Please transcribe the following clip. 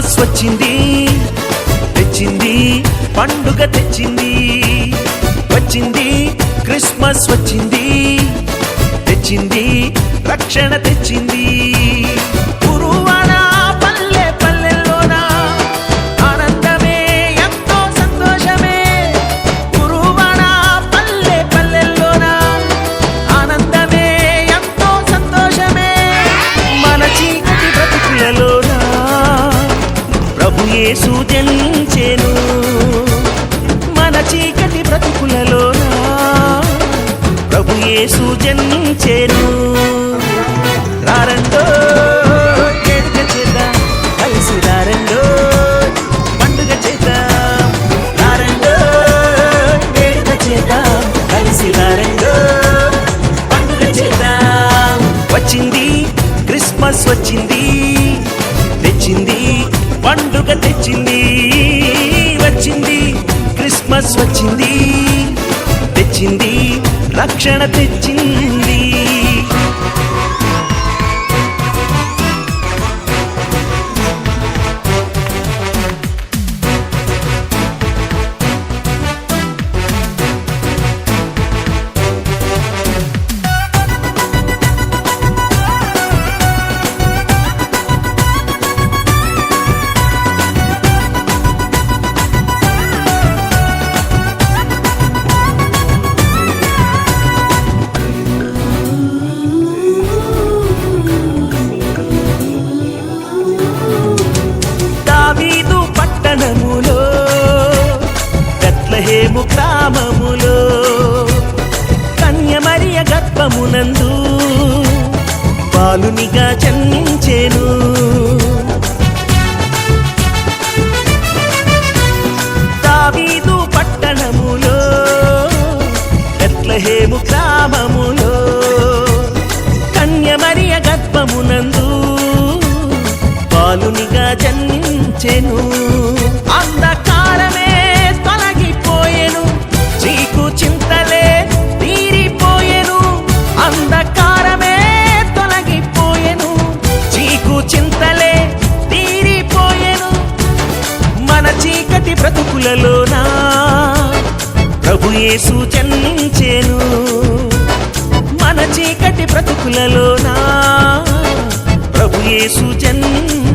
Christmas వచ్చింది తెచ్చింది పండుగ తెచ్చింది వచ్చింది క్రిస్మస్ వచ్చింది తెచ్చింది రక్షణ తెచ్చింది గురువాన పల్లె పల్లెల్లోన ఆనందమే ఎంతో సంతోషమే గురువాన పల్లె పల్లెల్లోన ఆనందమే ఎంతో సంతోషమే మన చీకటి బ్రతుకులలోన ప్రభు యేసు జనించెను మన చీకటి బ్రతుకులలోన ప్రభు యేసు జనించెను రారండో వేడుక చేద్దాం కలిసి రారండో పండుగ చేద్దాం రారండో వేడుక చేద్దాం కలిసి రారండో పండుగ చేద్దాం వచ్చింది క్రిస్మస్ వచ్చింది తెచ్చింది పండుగ తెచ్చింది వచ్చింది క్రిస్మస్ వచ్చింది తెచ్చింది రక్షణ తెచ్చింది బెత్లెహేము గ్రామములో కన్య మరియ గర్భమునందు బాలునిగా జన్మించెను దావీదు పట్టణములో బెత్లెహేము గ్రామములో కన్య మరియ గర్భమునందు బాలునిగా జన్మించెను అంధకారమే తొలగిపోయెను చీకు చింతలే తీరిపోయెను అంధకారమే తొలగిపోయెను చీకు చింతలే తీరిపోయెను మన చీకటి బ్రతుకులలోన ప్రభు యేసు జన్మించెను మన చీకటి బ్రతుకులలోన ప్రభు యేసు జన్మించెను